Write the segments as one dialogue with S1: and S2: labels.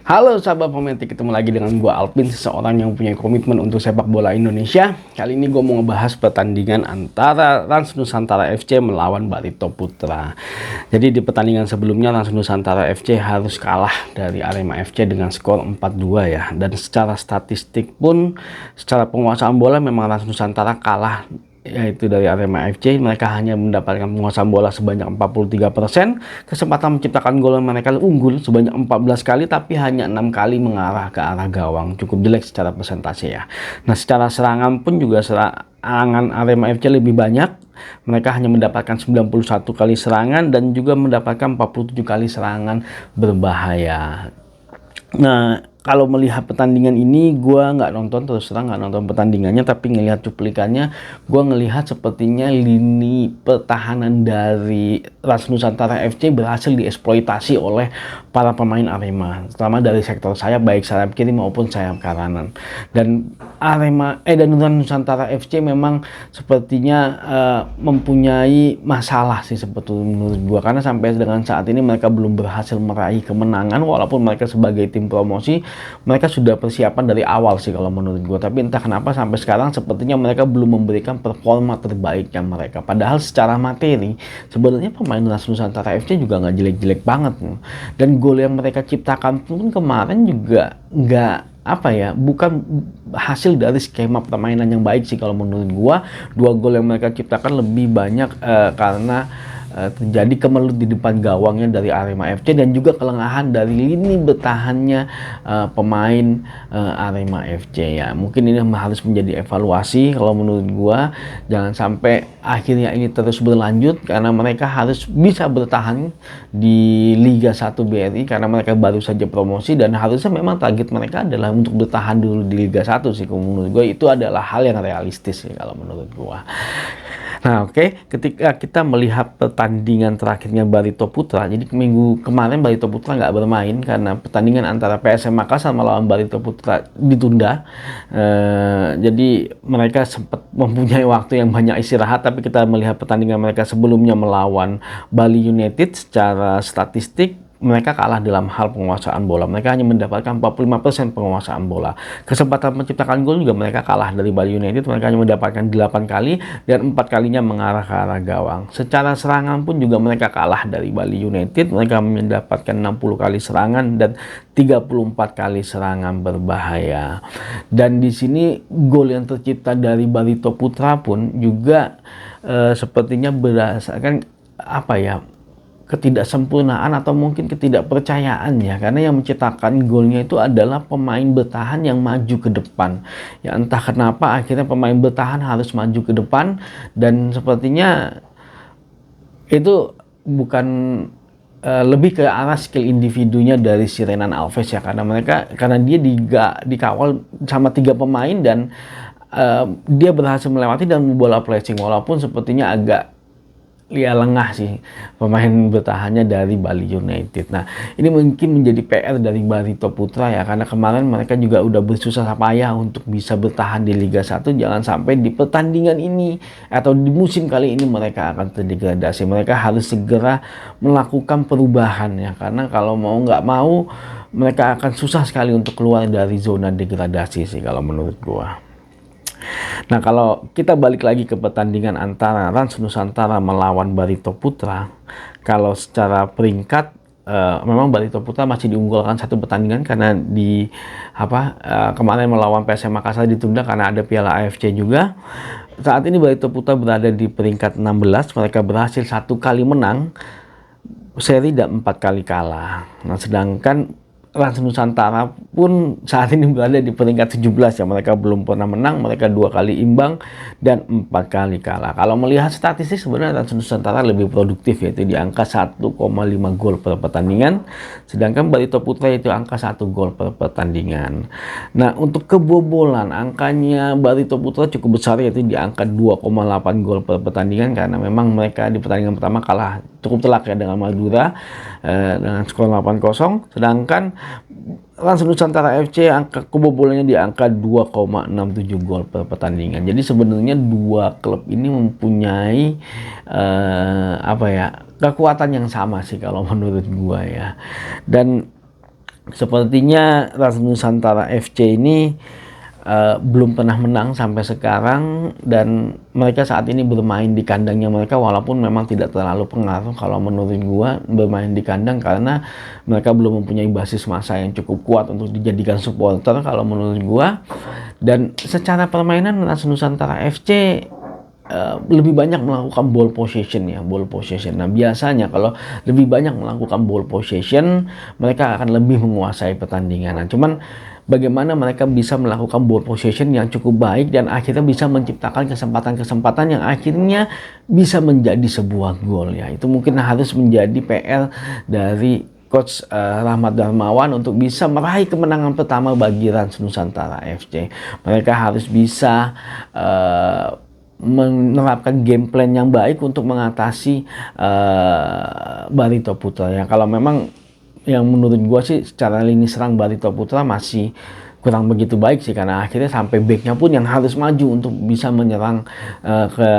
S1: Halo sahabat Pemetik, ketemu lagi dengan gue Alvin, seseorang yang punya komitmen untuk sepak bola Indonesia. Kali ini gue mau ngebahas pertandingan antara Rans Nusantara FC melawan Barito Putra. Jadi di pertandingan sebelumnya Rans Nusantara FC harus kalah dari Arema FC dengan skor 4-2 ya. Dan secara statistik pun, secara penguasaan bola memang Rans Nusantara kalah, yaitu dari Arema FC. Mereka hanya mendapatkan penguasaan bola sebanyak 43%, kesempatan menciptakan gol mereka unggul sebanyak 14 kali, tapi hanya 6 kali mengarah ke arah gawang. Cukup jelek secara persentase ya. Nah, secara serangan pun juga serangan Arema FC lebih banyak. Mereka hanya mendapatkan 91 kali serangan dan juga mendapatkan 47 kali serangan berbahaya. Nah, kalau melihat pertandingan ini, gue nggak nonton, terus terang nggak nonton pertandingannya, tapi ngelihat cuplikannya, gue ngelihat sepertinya lini pertahanan dari Rans Nusantara FC berhasil dieksploitasi oleh para pemain Arema, terutama dari sektor sayap, baik sayap kiri maupun sayap kanan. Dan Rans Nusantara FC memang sepertinya mempunyai masalah sih sebetulnya menurut gue, karena sampai dengan saat ini mereka belum berhasil meraih kemenangan, walaupun mereka sebagai tim promosi mereka sudah persiapan dari awal sih kalau menurut gue. Tapi entah kenapa sampai sekarang sepertinya mereka belum memberikan performa terbaiknya mereka. Padahal secara materi sebenarnya pemain Rans Nusantara FC juga nggak jelek-jelek banget. Dan gol yang mereka ciptakan pun kemarin juga bukan hasil dari skema permainan yang baik sih kalau menurut gua. Dua gol yang mereka ciptakan lebih banyak karena terjadi kemelut di depan gawangnya dari Arema FC dan juga kelengahan dari lini bertahannya pemain Arema FC ya. Mungkin ini harus menjadi evaluasi kalau menurut gua. Jangan sampai akhirnya ini terus berlanjut, karena mereka harus bisa bertahan di Liga 1 BRI karena mereka baru saja promosi, dan harusnya memang target mereka adalah untuk bertahan dulu di Liga 1 sih. Menurut gua itu adalah hal yang realistis sih kalau menurut gua. Nah, ketika kita melihat pertandingan terakhirnya Barito Putra, jadi minggu kemarin Barito Putra nggak bermain karena pertandingan antara PSM Makassar melawan Barito Putra ditunda. Jadi mereka sempat mempunyai waktu yang banyak istirahat, tapi kita melihat pertandingan mereka sebelumnya melawan Bali United, secara statistik mereka kalah dalam hal penguasaan bola. Mereka hanya mendapatkan 45% penguasaan bola. Kesempatan menciptakan gol juga mereka kalah dari Bali United. Mereka hanya mendapatkan 8 kali dan 4 kalinya mengarah ke arah gawang. Secara serangan pun juga mereka kalah dari Bali United. Mereka mendapatkan 60 kali serangan dan 34 kali serangan berbahaya. Dan di sini gol yang tercipta dari Barito Putra pun juga sepertinya berdasarkan ketidaksempurnaan atau mungkin ketidakpercayaan ya, karena yang menciptakan golnya itu adalah pemain bertahan yang maju ke depan ya. Entah kenapa akhirnya pemain bertahan harus maju ke depan, dan sepertinya itu bukan lebih ke arah skill individunya dari si Renan Alves ya, karena dia dikawal sama 3 pemain dan dia berhasil melewati dan membola pressing, walaupun sepertinya agak lengah sih pemain bertahannya dari Bali United. Nah, ini mungkin menjadi PR dari Barito Putra ya, karena kemarin mereka juga udah bersusah payah untuk bisa bertahan di Liga 1. Jangan sampai di pertandingan ini atau di musim kali ini mereka akan terdegradasi. Mereka harus segera melakukan perubahan ya, karena kalau nggak mau mereka akan susah sekali untuk keluar dari zona degradasi sih kalau menurut gua. Nah, kalau kita balik lagi ke pertandingan antara Rans Nusantara melawan Barito Putra, kalau secara peringkat memang Barito Putra masih diunggulkan satu pertandingan karena kemarin melawan PSM Makassar ditunda karena ada Piala AFC juga. Saat ini Barito Putra berada di peringkat 16, mereka berhasil 1 kali menang seri dan 4 kali kalah. Nah, sedangkan Rans Nusantara pun saat ini berada di peringkat 17 ya. Mereka belum pernah menang, mereka 2 kali imbang dan 4 kali kalah. Kalau melihat statistik sebenarnya Rans Nusantara lebih produktif, yaitu di angka 1,5 gol per pertandingan, sedangkan Barito Putra itu angka 1 gol per pertandingan. Nah, untuk kebobolan angkanya Barito Putra cukup besar, yaitu di angka 2,8 gol per pertandingan, karena memang mereka di pertandingan pertama kalah cukup telak ya dengan Madura dengan skor 8-0, sedangkan Rans Nusantara FC angka kebobolannya di angka 2,67 gol per pertandingan. Jadi sebenarnya dua klub ini mempunyai kekuatan yang sama sih kalau menurut gua ya. Dan Sepertinya Rans Nusantara FC ini belum pernah menang sampai sekarang, dan mereka saat ini bermain di kandangnya mereka, walaupun memang tidak terlalu pengaruh kalau menurut gua bermain di kandang, karena mereka belum mempunyai basis massa yang cukup kuat untuk dijadikan supporter kalau menurut gua. Dan secara permainan Rans Nusantara FC lebih banyak melakukan ball possession ya, ball possession. Nah, biasanya kalau lebih banyak melakukan ball possession, mereka akan lebih menguasai pertandingan. Nah, cuman bagaimana mereka bisa melakukan ball possession yang cukup baik dan akhirnya bisa menciptakan kesempatan-kesempatan yang akhirnya bisa menjadi sebuah gol ya. Itu mungkin harus menjadi PR dari Coach Rahmat Darmawan untuk bisa meraih kemenangan pertama bagi Rans Nusantara FC. Mereka harus bisa menerapkan game plan yang baik untuk mengatasi Barito Putra ya. Kalau memang yang menurut gua sih secara lini serang Barito Putra masih kurang begitu baik sih, karena akhirnya sampai backnya pun yang harus maju untuk bisa menyerang ke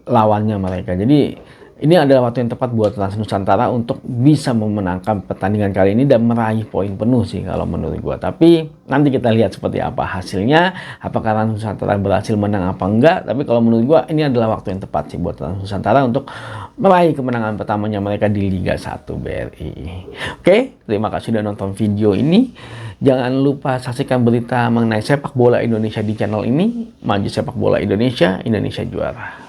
S1: lawannya mereka. Jadi ini adalah waktu yang tepat buat Rans Nusantara untuk bisa memenangkan pertandingan kali ini dan meraih poin penuh sih kalau menurut gua. Tapi nanti kita lihat seperti apa hasilnya, apakah Rans Nusantara berhasil menang apa enggak. Tapi kalau menurut gua ini adalah waktu yang tepat sih buat Rans Nusantara untuk meraih kemenangan pertamanya mereka di Liga 1 BRI. Oke, terima kasih sudah nonton video ini. Jangan lupa saksikan berita mengenai sepak bola Indonesia di channel ini. Maju sepak bola Indonesia, Indonesia juara.